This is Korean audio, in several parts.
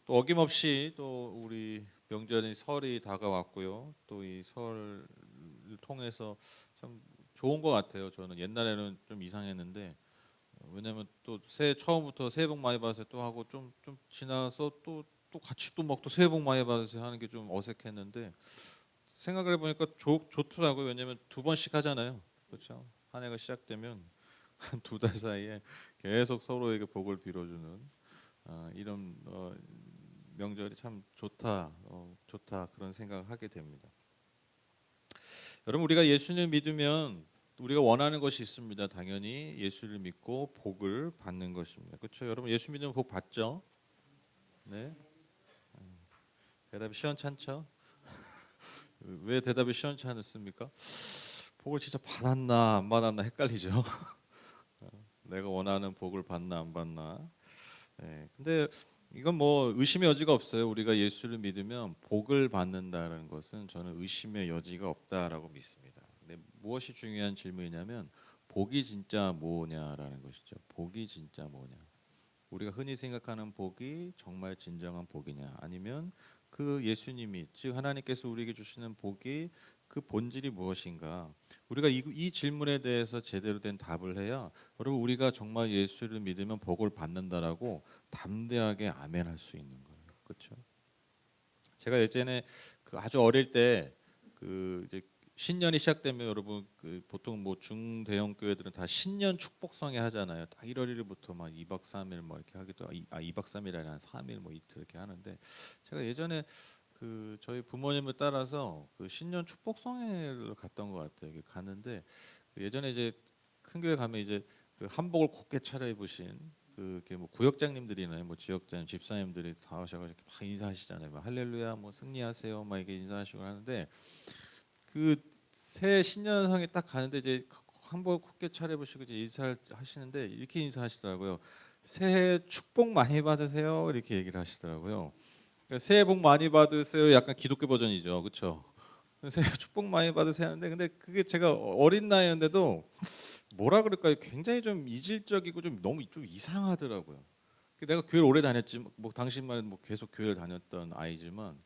또 어김없이 또 우리 명절인 설이 다가왔고요. 또 이 설을 통해서 참 좋은 것 같아요. 저는 옛날에는 좀 이상했는데 왜냐면 또 새해 처음부터 새해 복 많이 받으세요 또 하고 좀 지나서 또 같이 또 막 또 새해 복 많이 받으세요 하는 게 좀 어색했는데 생각을 해보니까 좋더라고요. 왜냐면 두 번씩 하잖아요. 그렇죠? 한 해가 시작되면 한 두 달 사이에 계속 서로에게 복을 빌어주는 이런 명절이 참 좋다 그런 생각을 하게 됩니다. 여러분 우리가 예수님을 믿으면 우리가 원하는 것이 있습니다. 당연히 예수를 믿고 복을 받는 것입니다. 그렇죠? 여러분 예수 믿으면 복 받죠? 네. 대답이 시원찮죠? 왜 대답이 시원찮습니까? 복을 진짜 받았나 안 받았나 헷갈리죠. 내가 원하는 복을 받나 안 받나. 네. 근데 이건 뭐 의심의 여지가 없어요. 우리가 예수를 믿으면 복을 받는다는 것은 저는 의심의 여지가 없다라고 믿습니다. 근데 무엇이 중요한 질문이냐면 복이 진짜 뭐냐라는 것이죠. 복이 진짜 뭐냐. 우리가 흔히 생각하는 복이 정말 진정한 복이냐 아니면 그 예수님이 즉 하나님께서 우리에게 주시는 복이 그 본질이 무엇인가 우리가 이 질문에 대해서 제대로 된 답을 해야 여러분 우리가 정말 예수를 믿으면 복을 받는다라고 담대하게 아멘할 수 있는 거예요. 그렇죠? 제가 예전에 그 아주 어릴 때 그 이제 신년이 시작되면 여러분 그 보통 뭐 중대형 교회들은 다 신년 축복성회 하잖아요. 딱 1월 1일부터 막 2박 3일 뭐 이렇게 하기도 2박 3일이 아니라 3일 뭐 이틀 이렇게 하는데 제가 예전에 그 저희 부모님을 따라서 그 신년 축복성회를 갔던 것 같아요. 이게 갔는데 그 예전에 이제 큰 교회 가면 이제 그 한복을 곱게 차려입으신 그게 뭐 구역장님들이나 뭐 지역장 집사님들이 다 오셔가지고 막 인사하시잖아요. 막 할렐루야, 뭐 승리하세요, 막 이게 인사하시고 하는데 그 새 신년상에 딱 가는데 이제 한복 곱게 차려입으시고 이제 인사를 하시는데 이렇게 인사하시더라고요. 새해 축복 많이 받으세요. 이렇게 얘기를 하시더라고요. 그러니까 새해 복 많이 받으세요. 약간 기독교 버전이죠, 그렇죠? 새해 축복 많이 받으세요 하는데 근데 그게 제가 어린 나이였는데도 뭐라 그럴까요? 굉장히 좀 이질적이고 좀 너무 좀 이상하더라고요. 내가 교회를 오래 다녔지 뭐 당신만 뭐 계속 교회를 다녔던 아이지만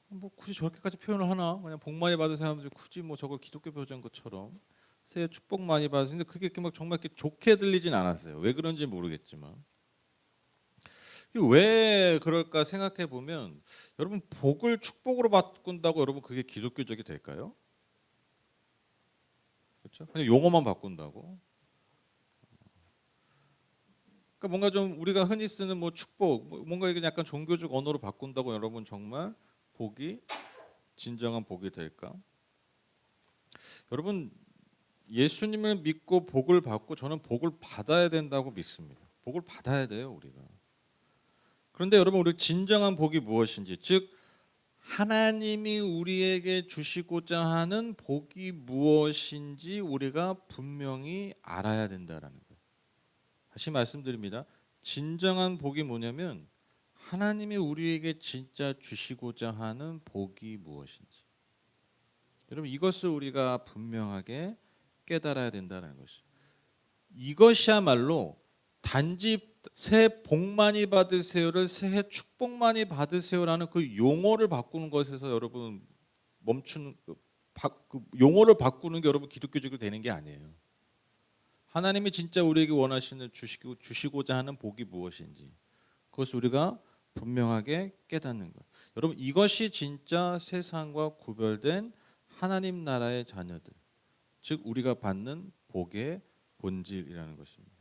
뭐 굳이 저렇게까지 표현을 하나? 그냥 복 많이 받은 사람들 굳이 뭐 저걸 기독교 표현 것처럼 새해 축복 많이 받으는데 그게 이렇게 막 정말 이렇게 좋게 들리진 않았어요. 왜 그런지 모르겠지만 왜 그럴까 생각해 보면 여러분 복을 축복으로 바꾼다고 여러분 그게 기독교적이 될까요? 그렇죠? 그냥 용어만 바꾼다고. 그러니까 뭔가 좀 우리가 흔히 쓰는 뭐 축복, 뭔가 이게 약간 종교적 언어로 바꾼다고 여러분 정말 복이 진정한 복이 될까? 여러분 예수님을 믿고 복을 받고 저는 복을 받아야 된다고 믿습니다. 복을 받아야 돼요 우리가. 그런데 여러분 우리 진정한 복이 무엇인지 즉 하나님이 우리에게 주시고자 하는 복이 무엇인지 우리가 분명히 알아야 된다라는 거예요. 다시 말씀드립니다. 진정한 복이 뭐냐면 하나님이 우리에게 진짜 주시고자 하는 복이 무엇인지. 여러분 이것을 우리가 분명하게 깨달아야 된다는 것이죠. 이것이야말로 단지 새해 복 많이 받으세요를 새해 축복 많이 받으세요라는 그 용어를 바꾸는 것에서 여러분 멈추는 그 용어를 바꾸는 게 여러분 기독교적으로 되는 게 아니에요. 하나님이 진짜 우리에게 원하시는 주시고자 하는 복이 무엇인지 그것을 우리가 분명하게 깨닫는 것. 여러분 이것이 진짜 세상과 구별된 하나님 나라의 자녀들, 즉 우리가 받는 복의 본질이라는 것입니다.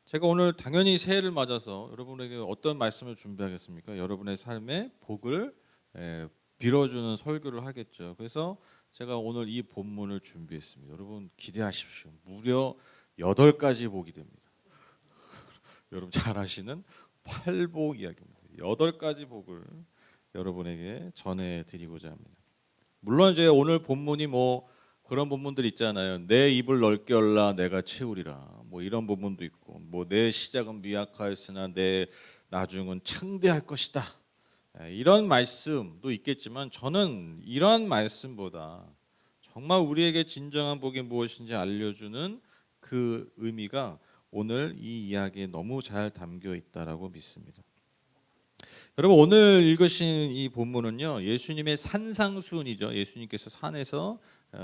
제가 오늘 당연히 새해를 맞아서 여러분에게 어떤 말씀을 준비하겠습니까? 여러분의 삶에 복을 빌어주는 설교를 하겠죠. 그래서 제가 오늘 이 본문을 준비했습니다. 여러분 기대하십시오. 무려 8가지 복이 됩니다. 여러분 잘 아시는 팔복 이야기입니다. 8가지 복을 여러분에게 전해드리고자 합니다. 물론 이제 오늘 본문이 뭐 그런 본문들 있잖아요. 내 입을 넓게 열라 내가 채우리라. 뭐 이런 본문도 있고 뭐 내 시작은 미약하였으나 내 나중은 창대할 것이다. 이런 말씀도 있겠지만 저는 이런 말씀보다 정말 우리에게 진정한 복이 무엇인지 알려주는 그 의미가 오늘 이 이야기에 너무 잘 담겨 있다라고 믿습니다. 여러분 오늘 읽으신 이 본문은요, 예수님의 산상수훈이죠. 예수님께서 산에서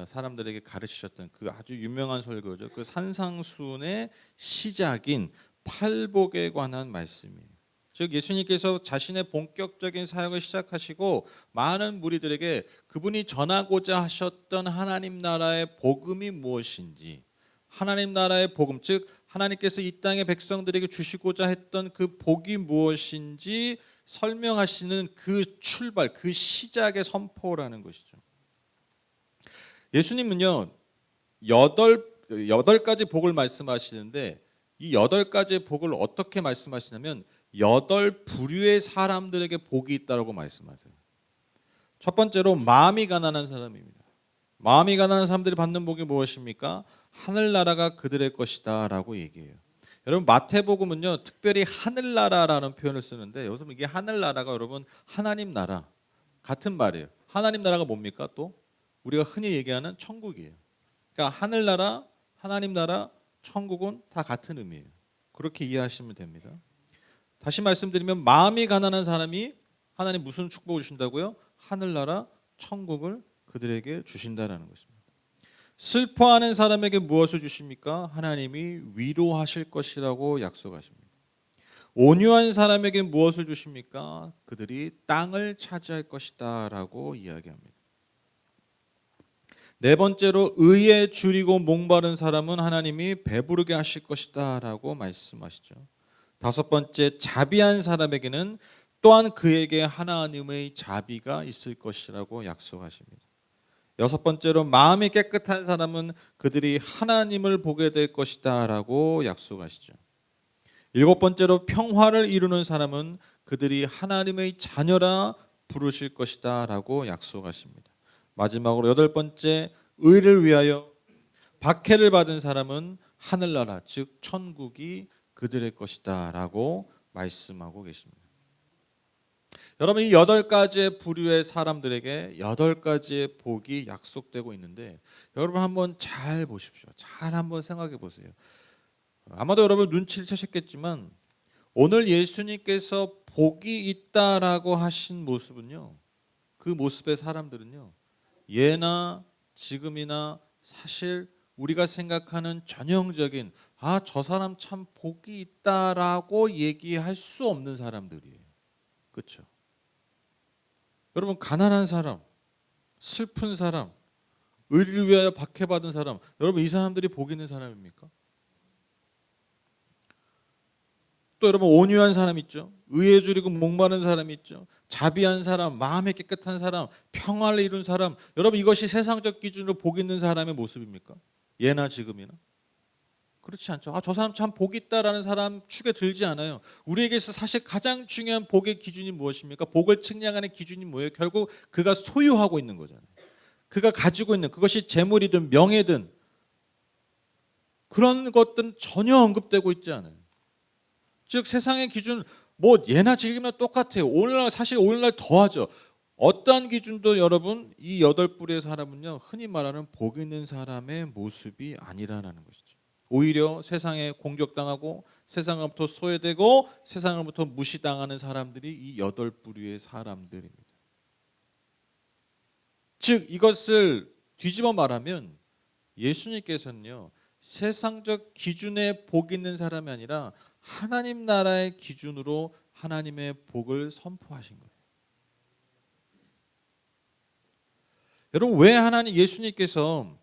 사람들에게 가르치셨던 그 아주 유명한 설교죠. 그 산상수훈의 시작인 팔복에 관한 말씀이에요. 즉 예수님께서 자신의 본격적인 사역을 시작하시고 많은 무리들에게 그분이 전하고자 하셨던 하나님 나라의 복음이 무엇인지, 하나님 나라의 복음, 즉 하나님께서 이 땅의 백성들에게 주시고자 했던 그 복이 무엇인지 설명하시는 그 출발, 그 시작의 선포라는 것이죠. 예수님은요, 여덟 가지 복을 말씀하시는데 이 여덟 가지의 복을 어떻게 말씀하시냐면 여덟 부류의 사람들에게 복이 있다고 말씀하세요. 첫 번째로 마음이 가난한 사람입니다. 마음이 가난한 사람들이 받는 복이 무엇입니까? 하늘나라가 그들의 것이다 라고 얘기해요. 여러분 마태복음은요 특별히 하늘나라라는 표현을 쓰는데 여기서 이게 하늘나라가 여러분 하나님 나라 같은 말이에요. 하나님 나라가 뭡니까? 또 우리가 흔히 얘기하는 천국이에요. 그러니까 하늘나라, 하나님 나라, 천국은 다 같은 의미예요. 그렇게 이해하시면 됩니다. 다시 말씀드리면 마음이 가난한 사람이 하나님 무슨 축복을 주신다고요? 하늘나라, 천국을 그들에게 주신다라는 것입니다. 슬퍼하는 사람에게 무엇을 주십니까? 하나님이 위로하실 것이라고 약속하십니다. 온유한 사람에게 무엇을 주십니까? 그들이 땅을 차지할 것이다 라고 이야기합니다. 네 번째로 의에 줄이고 목마른 사람은 하나님이 배부르게 하실 것이다 라고 말씀하시죠. 다섯 번째 자비한 사람에게는 또한 그에게 하나님의 자비가 있을 것이라고 약속하십니다. 여섯 번째로 마음이 깨끗한 사람은 그들이 하나님을 보게 될 것이다 라고 약속하시죠. 일곱 번째로 평화를 이루는 사람은 그들이 하나님의 자녀라 부르실 것이다 라고 약속하십니다. 마지막으로 여덟 번째 의를 위하여 박해를 받은 사람은 하늘나라 즉 천국이 그들의 것이다 라고 말씀하고 계십니다. 여러분 이 여덟 가지의 부류의 사람들에게 여덟 가지의 복이 약속되고 있는데 여러분 한번 잘 보십시오. 잘 한번 생각해 보세요. 아마도 여러분 눈치를 채셨겠지만 오늘 예수님께서 복이 있다라고 하신 모습은요. 그 모습의 사람들은요. 예나 지금이나 사실 우리가 생각하는 전형적인 저 사람 참 복이 있다라고 얘기할 수 없는 사람들이에요. 그렇죠? 여러분 가난한 사람, 슬픈 사람, 의를 위하여 박해받은 사람, 여러분 이 사람들이 복 있는 사람입니까? 또 여러분 온유한 사람 있죠. 의에 줄이고 목마른 사람 있죠. 자비한 사람, 마음이 깨끗한 사람, 평화를 이룬 사람. 여러분 이것이 세상적 기준으로 복 있는 사람의 모습입니까? 예나 지금이나? 그렇지 않죠. 저 사람 참 복 있다라는 사람 축에 들지 않아요. 우리에게서 사실 가장 중요한 복의 기준이 무엇입니까? 복을 측량하는 기준이 뭐예요? 결국 그가 소유하고 있는 거잖아요. 그가 가지고 있는 그것이 재물이든 명예든 그런 것들은 전혀 언급되고 있지 않아요. 즉 세상의 기준 뭐 예나 지금이나 똑같아요. 오늘날 더하죠. 어떠한 기준도 여러분 이 여덟 뿌리의 사람은요 흔히 말하는 복 있는 사람의 모습이 아니라는 것이죠. 오히려 세상에 공격당하고 세상으로부터 소외되고 세상으로부터 무시당하는 사람들이 이 여덟 부류의 사람들입니다. 즉 이것을 뒤집어 말하면 예수님께서는요 세상적 기준에 복 있는 사람이 아니라 하나님 나라의 기준으로 하나님의 복을 선포하신 거예요. 여러분 왜 예수님께서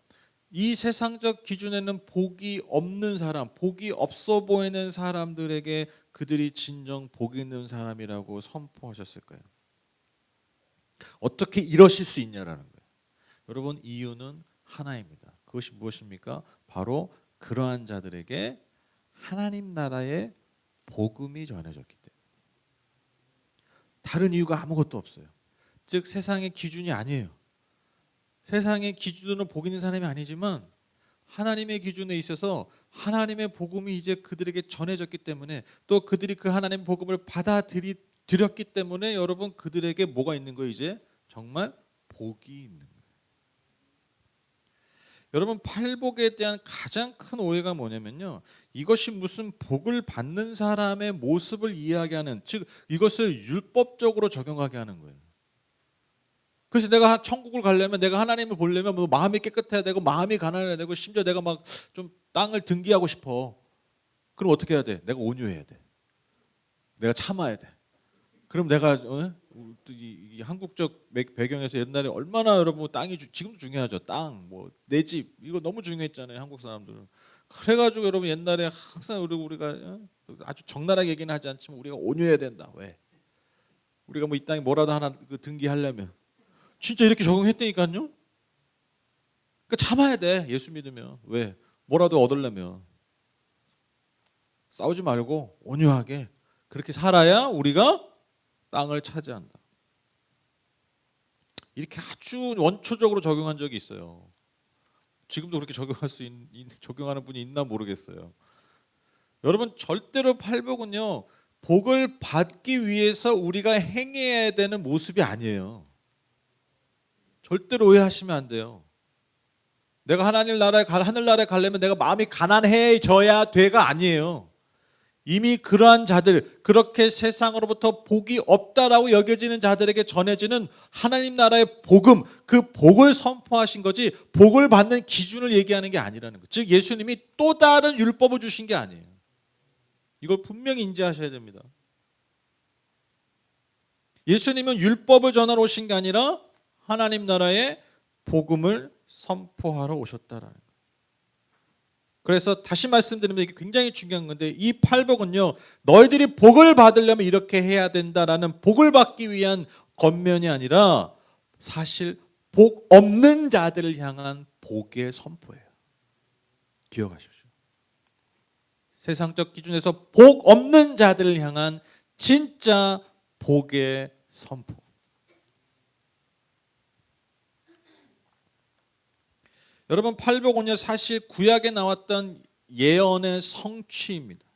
이 세상적 기준에는 복이 없는 사람, 복이 없어 보이는 사람들에게 그들이 진정 복 있는 사람이라고 선포하셨을까요? 어떻게 이러실 수 있냐라는 거예요. 여러분 이유는 하나입니다. 그것이 무엇입니까? 바로 그러한 자들에게 하나님 나라의 복음이 전해졌기 때문에. 다른 이유가 아무것도 없어요. 즉 세상의 기준이 아니에요. 세상의 기준으로 복 있는 사람이 아니지만 하나님의 기준에 있어서 하나님의 복음이 이제 그들에게 전해졌기 때문에 또 그들이 그 하나님의 복음을 받아들였기 때문에 여러분 그들에게 뭐가 있는 거예요? 이제 정말 복이 있는 거예요. 여러분 팔복에 대한 가장 큰 오해가 뭐냐면요. 이것이 무슨 복을 받는 사람의 모습을 이야기하는, 즉 이것을 율법적으로 적용하게 하는 거예요. 그래서 내가 천국을 가려면, 내가 하나님을 보려면 뭐 마음이 깨끗해야 되고 마음이 가난해야 되고, 심지어 내가 막 좀 땅을 등기하고 싶어. 그럼 어떻게 해야 돼? 내가 온유해야 돼. 내가 참아야 돼. 그럼 내가 이 한국적 배경에서 옛날에 얼마나 여러분 땅이 지금도 중요하죠. 땅, 뭐 내 집, 이거 너무 중요했잖아요. 한국 사람들은. 그래가지고 여러분 옛날에 항상 우리가 아주 적나라하게 얘기는 하지 않지만 우리가 온유해야 된다. 왜? 우리가 뭐 이 땅에 뭐라도 하나 등기하려면 진짜 이렇게 적용했다니까요. 그러니까 참아야 돼. 예수 믿으면. 왜? 뭐라도 얻으려면. 싸우지 말고 온유하게 그렇게 살아야 우리가 땅을 차지한다. 이렇게 아주 원초적으로 적용한 적이 있어요. 지금도 그렇게 적용하는 분이 있나 모르겠어요. 여러분, 절대로 팔복은요, 복을 받기 위해서 우리가 행해야 되는 모습이 아니에요. 절대로 오해하시면 안 돼요. 내가 하늘나라에 가려면 내가 마음이 가난해져야 돼가 아니에요. 이미 그러한 자들, 그렇게 세상으로부터 복이 없다라고 여겨지는 자들에게 전해지는 하나님 나라의 복음, 그 복을 선포하신 거지 복을 받는 기준을 얘기하는 게 아니라는 거. 즉 예수님이 또 다른 율법을 주신 게 아니에요. 이걸 분명히 인지하셔야 됩니다. 예수님은 율법을 전하러 오신 게 아니라 하나님 나라의 복음을 선포하러 오셨다라는 거예요. 그래서 다시 말씀드리면 이게 굉장히 중요한 건데, 이 팔복은요, 너희들이 복을 받으려면 이렇게 해야 된다라는 복을 받기 위한 겉면이 아니라 사실 복 없는 자들을 향한 복의 선포예요. 기억하십시오. 세상적 기준에서 복 없는 자들을 향한 진짜 복의 선포. 여러분, 팔복은요 사실 구약에 나왔던 예언의 성취입니다.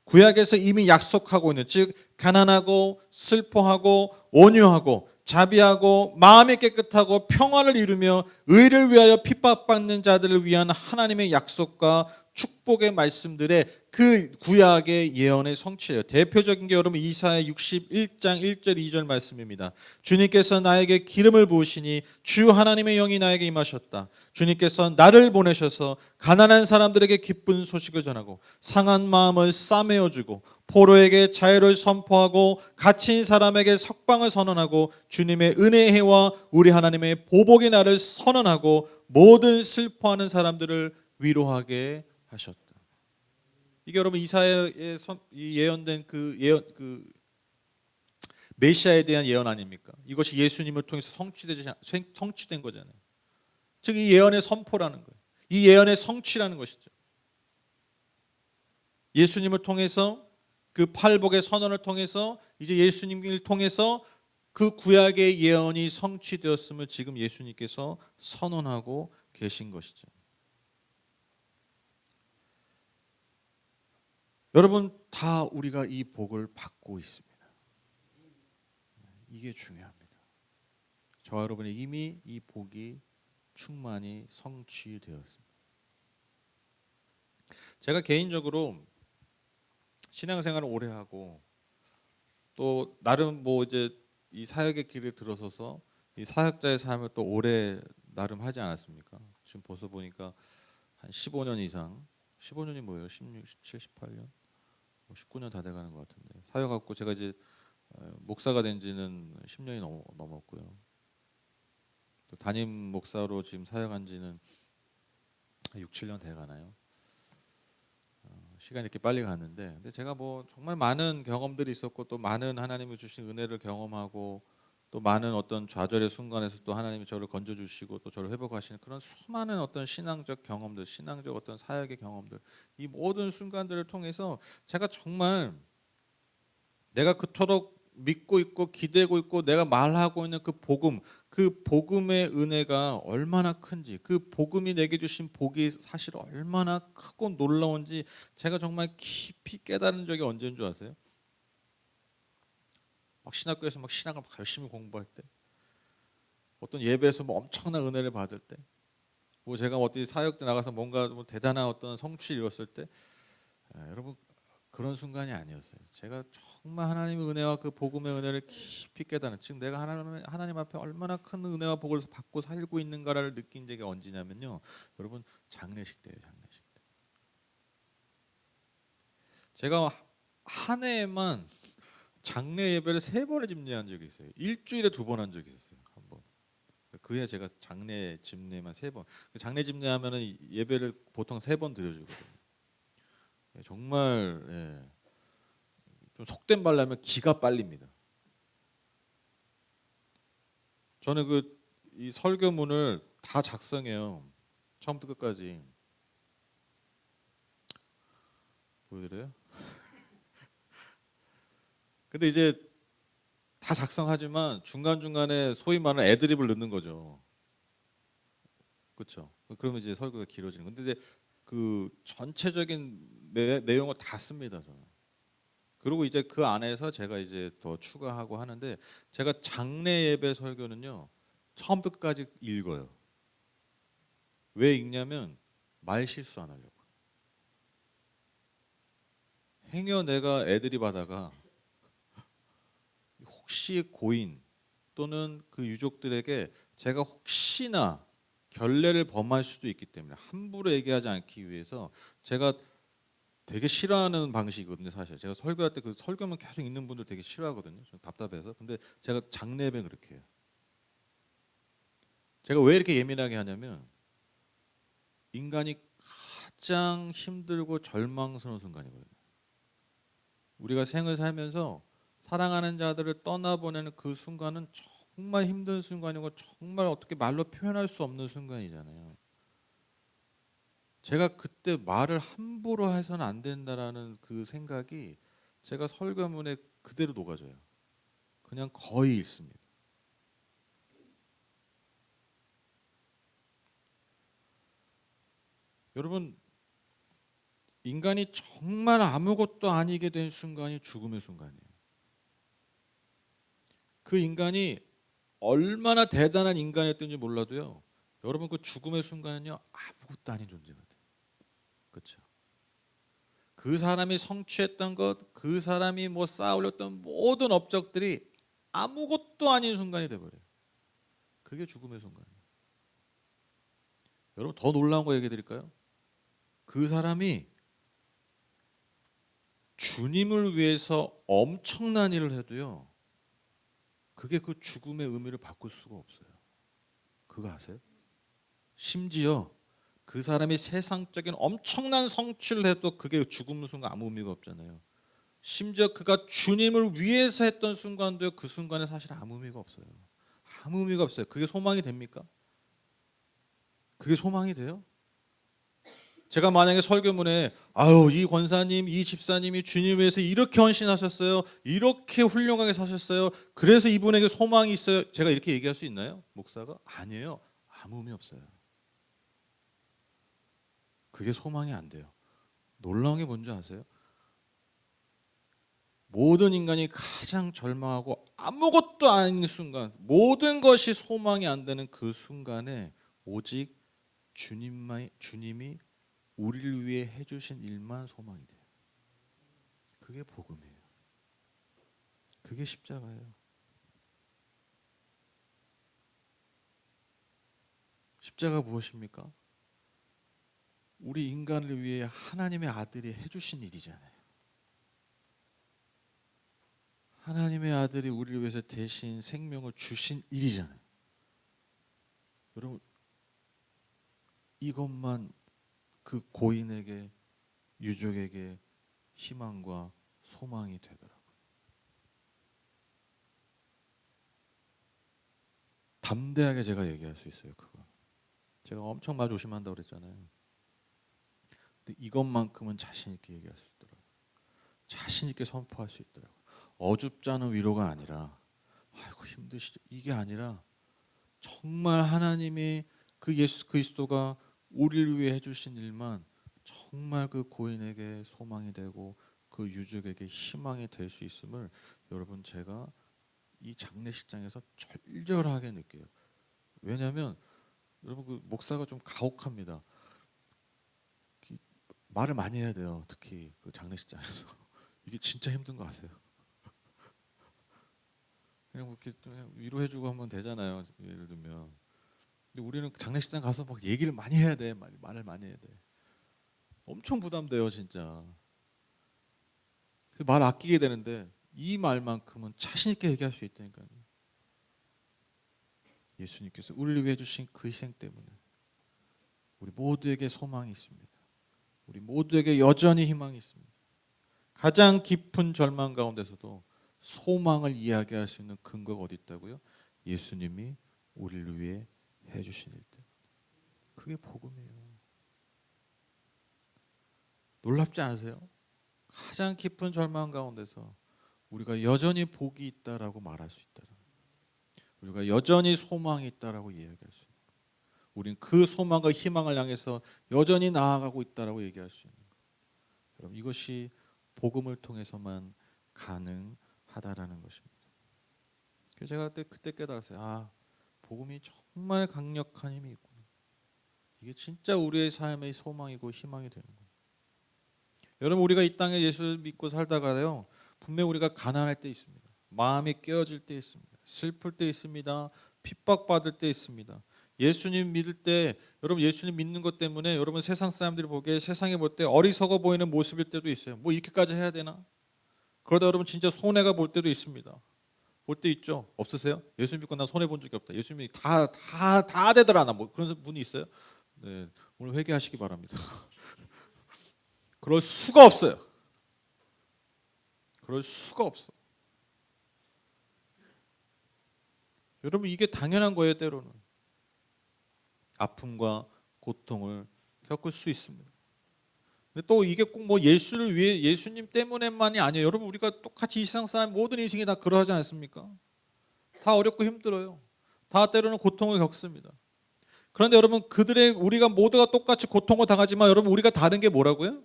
구약에서 이미 약속하고 있는, 즉 가난하고 슬퍼하고 온유하고 자비하고 마음이 깨끗하고 평화를 이루며 의를 위하여 핍박받는 자들을 위한 하나님의 약속과 축복의 말씀들의 그 구약의 예언의 성취예요. 대표적인 게 여러분 이사야 61장 1절 2절 말씀입니다. 주님께서 나에게 기름을 부으시니 주 하나님의 영이 나에게 임하셨다. 주님께서 나를 보내셔서 가난한 사람들에게 기쁜 소식을 전하고 상한 마음을 싸매어주고 포로에게 자유를 선포하고 갇힌 사람에게 석방을 선언하고 주님의 은혜의 해와 우리 하나님의 보복의 날을 선언하고 모든 슬퍼하는 사람들을 위로하게 하셨다. 이게 여러분 이사야에 예언된 그 메시아에 대한 예언 아닙니까? 이것이 예수님을 통해서 성취된 거잖아요. 즉 이 예언의 선포라는 거예요. 이 예언의 성취라는 것이죠. 예수님을 통해서, 그 팔복의 선언을 통해서, 이제 예수님을 통해서 그 구약의 예언이 성취되었음을 지금 예수님께서 선언하고 계신 것이죠. 여러분, 다 우리가 이 복을 받고 있습니다. 이게 중요합니다. 저와 여러분이 이미 이 복이 충만히 성취되었습니다. 제가 개인적으로 신앙생활을 오래 하고 또 나름 뭐 이제 이 사역의 길에 들어서서 이 사역자의 삶을 또 오래 나름 하지 않았습니까? 지금 벌써 보니까 한 15년 이상, 15년이 뭐예요? 16, 17, 18년? 19년 다 돼가는 것 같은데, 사역하고 제가 이제 목사가 된 지는 10년이 넘었고요. 또 담임 목사로 지금 사역한 지는 6, 7년 돼가나요? 시간이 이렇게 빨리 갔는데, 근데 제가 뭐 정말 많은 경험들이 있었고 또 많은 하나님이 주신 은혜를 경험하고 또 많은 어떤 좌절의 순간에서 또 하나님이 저를 건져주시고 또 저를 회복하시는 그런 수많은 어떤 신앙적 경험들, 신앙적 어떤 사역의 경험들, 이 모든 순간들을 통해서 제가 정말 내가 그토록 믿고 있고 기대고 있고 내가 말하고 있는 그 복음, 그 복음의 은혜가 얼마나 큰지, 그 복음이 내게 주신 복이 사실 얼마나 크고 놀라운지 제가 정말 깊이 깨달은 적이 언제인 줄 아세요? 막 신학교에서 막 신학을 막 열심히 공부할 때, 어떤 예배에서 뭐 엄청난 은혜를 받을 때, 뭐 제가 어디 사역 때 나가서 뭔가 뭐 대단한 어떤 성취를 이뤘을 때, 여러분 그런 순간이 아니었어요. 제가 정말 하나님의 은혜와 그 복음의 은혜를 깊이 깨닫는, 지금 내가 하나님 앞에 얼마나 큰 은혜와 복을 받고 살고 있는가를 느낀 적이 언제냐면요, 여러분 장례식 때예요. 장례식 때. 제가 한 해에만 장례 예배를 3번을 집례한 적이 있어요. 일주일에 2번 한 적이 있었어요. 한 번. 그해 제가 장례 집례만 3번. 장례 집례하면은 예배를 보통 3번 드려주거든요. 정말 좀 속된 말로 하면 기가 빨립니다. 저는 이 설교문을 다 작성해요. 처음부터 끝까지. 보여드려요? 근데 이제 다 작성하지만 중간중간에 소위 말하는 애드립을 넣는 거죠. 그렇죠? 그러면 이제 설교가 길어지는 건데, 이제 그 전체적인 내용을 다 씁니다, 저는. 그리고 이제 그 안에서 제가 이제 더 추가하고 하는데, 제가 장례 예배 설교는요, 처음부터 끝까지 읽어요. 왜 읽냐면 말 실수 안 하려고. 행여 내가 애드립 하다가 혹시 고인 또는 그 유족들에게 제가 혹시나 결례를 범할 수도 있기 때문에 함부로 얘기하지 않기 위해서, 제가 되게 싫어하는 방식이거든요. 사실 제가 설교할 때 그 설교만 계속 읽는 분들 되게 싫어하거든요. 좀 답답해서. 근데 제가 장례 예배는 그렇게 해요. 제가 왜 이렇게 예민하게 하냐면, 인간이 가장 힘들고 절망스러운 순간이거든요. 우리가 생을 살면서 사랑하는 자들을 떠나보내는 그 순간은 정말 힘든 순간이고, 정말 어떻게 말로 표현할 수 없는 순간이잖아요. 제가 그때 말을 함부로 해서는 안 된다라는 그 생각이 제가 설교문에 그대로 녹아져요. 그냥 거의 읽습니다. 여러분, 인간이 정말 아무것도 아니게 된 순간이 죽음의 순간이에요. 그 인간이 얼마나 대단한 인간이었던지 몰라도요, 여러분 그 죽음의 순간은요, 아무것도 아닌 존재가 돼요. 그렇죠? 그 사람이 성취했던 것, 그 사람이 뭐 쌓아올렸던 모든 업적들이 아무것도 아닌 순간이 돼버려요. 그게 죽음의 순간이에요. 여러분 더 놀라운 거 얘기해 드릴까요? 그 사람이 주님을 위해서 엄청난 일을 해도요, 그게 그 죽음의 의미를 바꿀 수가 없어요. 그거 아세요? 심지어 그 사람이 세상적인 엄청난 성취를 해도 그게 죽음 순간 아무 의미가 없잖아요. 심지어 그가 주님을 위해서 했던 순간도요, 그 순간에 사실 아무 의미가 없어요. 아무 의미가 없어요. 그게 소망이 됩니까? 그게 소망이 돼요? 제가 만약에 설교문에 아유 이 권사님, 이 집사님이 주님 위해서 이렇게 헌신하셨어요, 이렇게 훌륭하게 사셨어요, 그래서 이분에게 소망이 있어요, 제가 이렇게 얘기할 수 있나요? 목사가? 아니에요. 아무 의미 없어요. 그게 소망이 안 돼요. 놀라운 게 뭔지 아세요? 모든 인간이 가장 절망하고 아무것도 아닌 순간, 모든 것이 소망이 안 되는 그 순간에 오직 주님이 우리를 위해 해주신 일만 소망이 돼요. 그게 복음이에요. 그게 십자가예요. 십자가 무엇입니까? 우리 인간을 위해 하나님의 아들이 해주신 일이잖아요. 하나님의 아들이 우리를 위해서 대신 생명을 주신 일이잖아요. 여러분 이것만 그 고인에게, 유족에게 희망과 소망이 되더라고요. 담대하게 제가 얘기할 수 있어요. 그거. 제가 엄청 말 조심한다고 그랬잖아요. 근데 이것만큼은 자신 있게 얘기할 수 있더라고요. 자신 있게 선포할 수 있더라고요. 어줍지 않은 위로가 아니라 아이고 힘드시죠, 이게 아니라 정말 하나님이 그 예수 그리스도가 우리를 위해 해주신 일만 정말 그 고인에게 소망이 되고 그 유족에게 희망이 될 수 있음을, 여러분 제가 이 장례식장에서 절절하게 느껴요. 왜냐하면 여러분 그 목사가 좀 가혹합니다. 말을 많이 해야 돼요. 특히 그 장례식장에서. 이게 진짜 힘든 거 아세요? 그냥 뭐 이렇게 그냥 위로해주고 하면 되잖아요. 예를 들면. 근데 우리는 장례식장 가서 막 얘기를 많이 해야 돼. 말을 많이 해야 돼. 엄청 부담돼요, 진짜. 그래서 말 아끼게 되는데 이 말만큼은 자신 있게 얘기할 수 있다니까요. 예수님께서 우리를 위해 주신 그 희생 때문에 우리 모두에게 소망이 있습니다. 우리 모두에게 여전히 희망이 있습니다. 가장 깊은 절망 가운데서도 소망을 이야기할 수 있는 근거가 어디 있다고요? 예수님이 우리를 위해 해주신 일 때문에. 그게 복음이에요. 놀랍지 않으세요? 가장 깊은 절망 가운데서 우리가 여전히 복이 있다라고 말할 수 있다. 우리가 여전히 소망이 있다라고 이야기할 수 있는. 우린 그 소망과 희망을 향해서 여전히 나아가고 있다라고 얘기할 수 있는. 여러분 이것이 복음을 통해서만 가능하다라는 것입니다. 그래서 제가 그때 깨달았어요. 아, 복음이 정말 강력한 힘이 있구나. 이게 진짜 우리의 삶의 소망이고 희망이 되는 거예요. 여러분 우리가 이 땅에 예수를 믿고 살다가요, 분명 우리가 가난할 때 있습니다. 마음이 깨어질 때 있습니다. 슬플 때 있습니다. 핍박받을 때 있습니다. 예수님 믿을 때, 여러분 예수님 믿는 것 때문에 여러분 세상 사람들이 보기에, 세상에 볼 때 어리석어 보이는 모습일 때도 있어요. 뭐 이렇게까지 해야 되나? 그러다 여러분 진짜 손해가 볼 때도 있습니다. 볼 때 있죠? 없으세요? 예수 믿고 나 손해 본 적이 없다. 예수님이 다 되더라 나 뭐 그런 분이 있어요? 네, 오늘 회개하시기 바랍니다. 그럴 수가 없어요. 그럴 수가 없어. 여러분 이게 당연한 거예요. 때로는 아픔과 고통을 겪을 수 있습니다. 근데 또 이게 꼭 뭐 예수를 위해, 예수님 때문에만이 아니에요. 여러분 우리가 똑같이 이 세상 사람 모든 인생이 다 그러하지 않습니까? 다 어렵고 힘들어요. 다 때로는 고통을 겪습니다. 그런데 여러분 우리가 모두가 똑같이 고통을 당하지만 여러분 우리가 다른 게 뭐라고요?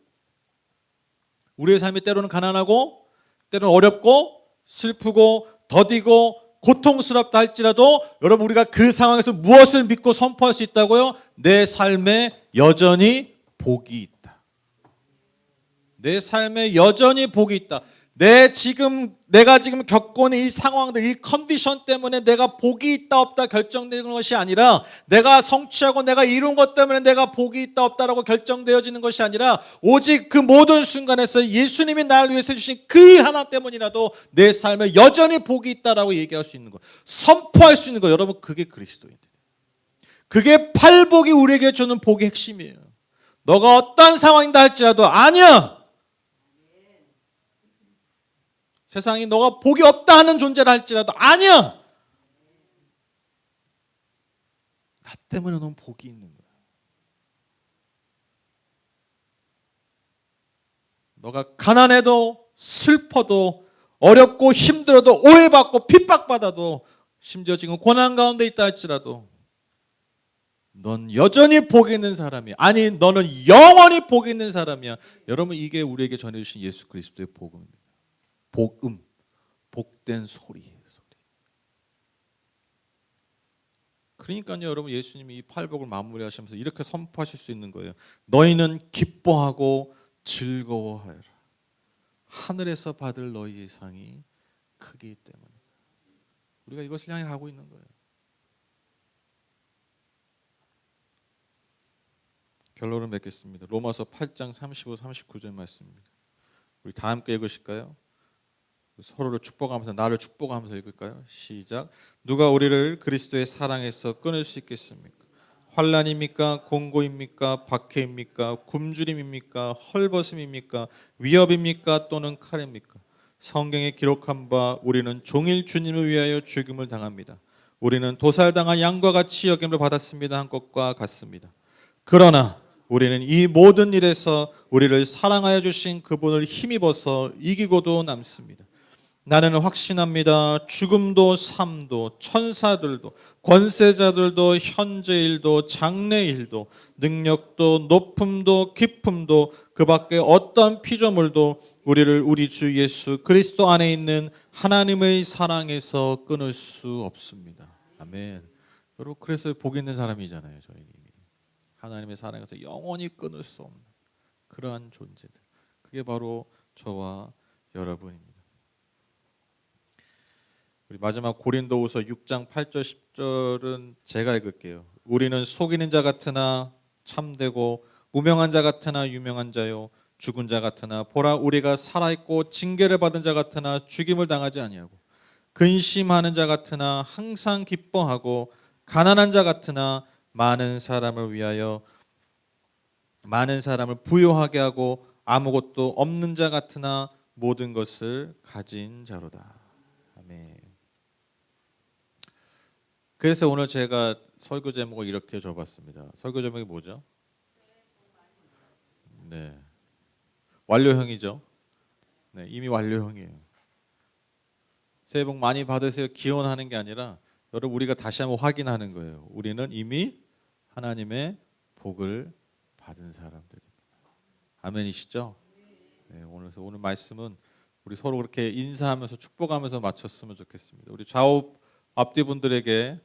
우리의 삶이 때로는 가난하고 때로는 어렵고 슬프고 더디고 고통스럽다 할지라도 여러분 우리가 그 상황에서 무엇을 믿고 선포할 수 있다고요? 내 삶에 여전히 복이 있다. 내 삶에 여전히 복이 있다. 내가 지금 겪고 있는 이 상황들, 이 컨디션 때문에 내가 복이 있다 없다 결정되는 것이 아니라, 내가 성취하고 내가 이룬 것 때문에 내가 복이 있다 없다라고 결정되어지는 것이 아니라, 오직 그 모든 순간에서 예수님이 나를 위해서 주신 그 하나 때문이라도 내 삶에 여전히 복이 있다라고 얘기할 수 있는 것, 선포할 수 있는 것. 여러분 그게 그리스도인들. 그게 팔복이 우리에게 주는 복의 핵심이에요. 너가 어떤 상황이다 할지라도 아니야, 세상이 너가 복이 없다 하는 존재라 할지라도 아니야, 나 때문에 넌 복이 있는 거야. 너가 가난해도 슬퍼도 어렵고 힘들어도 오해받고 핍박받아도 심지어 지금 고난 가운데 있다 할지라도 넌 여전히 복이 있는 사람이야. 아니 너는 영원히 복이 있는 사람이야. 여러분 이게 우리에게 전해주신 예수 그리스도의 복음입니다. 복음, 복된 소리예요. 그러니까요 여러분 예수님이 이 팔복을 마무리하시면서 이렇게 선포하실 수 있는 거예요. 너희는 기뻐하고 즐거워하여라. 하늘에서 받을 너희의 상이 크기 때문이다. 우리가 이것을 향해 가고 있는 거예요. 결론을 맺겠습니다. 로마서 8장 35, 39절 말씀입니다. 우리 다 함께 읽으실까요? 서로를 축복하면서, 나를 축복하면서 읽을까요? 시작. 누가 우리를 그리스도의 사랑에서 끊을 수 있겠습니까? 환난입니까? 공고입니까? 박해입니까? 굶주림입니까? 헐벗음입니까? 위협입니까? 또는 칼입니까? 성경에 기록한 바 우리는 종일 주님을 위하여 죽임을 당합니다. 우리는 도살당한 양과 같이 여김을 받았습니다 한 것과 같습니다. 그러나 우리는 이 모든 일에서 우리를 사랑하여 주신 그분을 힘입어서 이기고도 남습니다. 나는 확신합니다. 죽음도 삶도 천사들도 권세자들도 현재일도 장래일도 능력도 높음도 깊음도 그 밖에 어떤 피조물도 우리를 우리 주 예수 그리스도 안에 있는 하나님의 사랑에서 끊을 수 없습니다. 아멘. 여러분 그래서 복 있는 사람이잖아요. 저희는 하나님의 사랑에서 영원히 끊을 수 없는 그러한 존재들. 그게 바로 저와 여러분입니다. 우리 마지막 고린도후서 6장 8절 10절은 제가 읽을게요. 우리는 속이는 자 같으나 참되고 무명한 자 같으나 유명한 자요 죽은 자 같으나 보라 우리가 살아있고 징계를 받은 자 같으나 죽임을 당하지 아니하고 근심하는 자 같으나 항상 기뻐하고 가난한 자 같으나 많은 사람을 위하여 많은 사람을 부요하게 하고 아무것도 없는 자 같으나 모든 것을 가진 자로다. 아멘. 그래서 오늘 제가 설교 제목을 이렇게 줘봤습니다. 설교 제목이 뭐죠? 네, 완료형이죠. 네, 이미 완료형이에요. 새해 복 많이 받으세요. 기원하는 게 아니라 여러분 우리가 다시 한번 확인하는 거예요. 우리는 이미 하나님의 복을 받은 사람들입니다. 아멘이시죠? 네, 오늘 말씀은 우리 서로 그렇게 인사하면서 축복하면서 마쳤으면 좋겠습니다. 우리 좌우 앞뒤 분들에게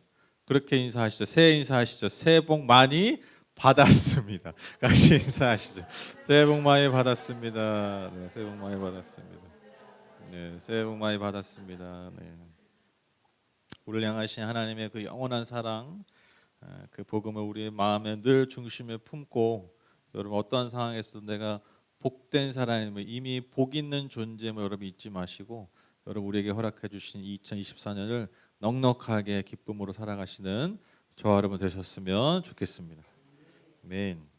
그렇게 인사하시죠. 새해 인사하시죠. 새해 복 많이 받았습니다. 같이 인사하시죠. 새해 복 많이 받았습니다. 네, 새해 복 많이 받았습니다. 네, 새해 복 많이 받았습니다. 네. 우리를 향하신 하나님의 그 영원한 사랑, 그 복음을 우리의 마음에 늘 중심에 품고 여러분 어떠한 상황에서도 내가 복된 사람임을 이미 복 있는 존재임을 여러분 잊지 마시고 여러분 우리에게 허락해 주신 2024년을 넉넉하게 기쁨으로 살아가시는 저와 여러분 되셨으면 좋겠습니다. 아멘.